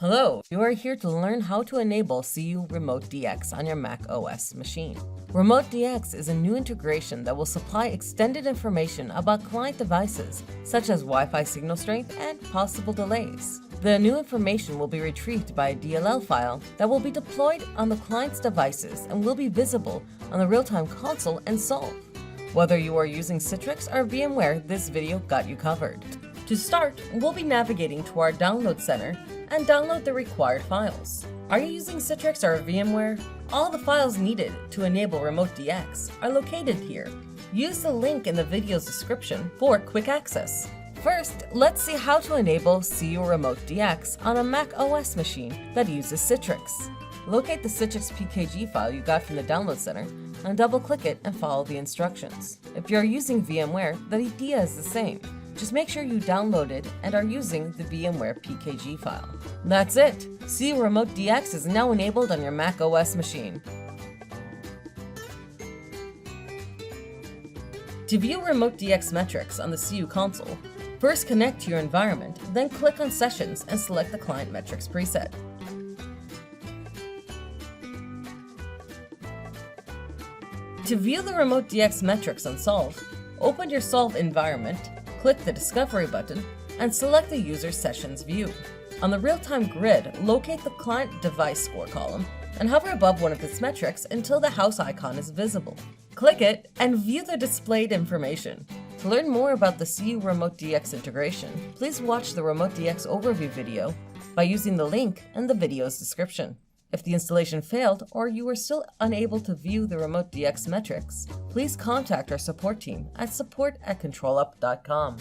Hello, you are here to learn how to enable CU Remote DX on your macOS machine. Remote DX is a new integration that will supply extended information about client devices, such as Wi-Fi signal strength and possible delays. The new information will be retrieved by a DLL file that will be deployed on the client's devices and will be visible on the real-time console and solve. Whether you are using Citrix or VMware, this video got you covered. To start, we'll be navigating to our Download Center and download the required files. Are you using Citrix or VMware? All the files needed to enable Remote DX are located here. Use the link in the video's description for quick access. First, let's see how to enable CU Remote DX on a macOS machine that uses Citrix. Locate the Citrix PKG file you got from the Download Center and double-click it and follow the instructions. If you're using VMware, the idea is the same. Just make sure you downloaded and are using the VMware PKG file. That's it! CU Remote DX is now enabled on your macOS machine. To view Remote DX metrics on the CU console, first connect to your environment, then click on Sessions and select the Client Metrics preset. To view the Remote DX metrics on Solve, open your Solve environment, click the Discovery button, and select the User Sessions view. On the real-time grid, locate the Client Device Score column and hover above one of its metrics until the house icon is visible. Click it and view the displayed information. To learn more about the CU Remote DX integration, please watch the Remote DX overview video by using the link in the video's description. If the installation failed or you are still unable to view the Remote DX metrics, please contact our support team at support@controlup.com.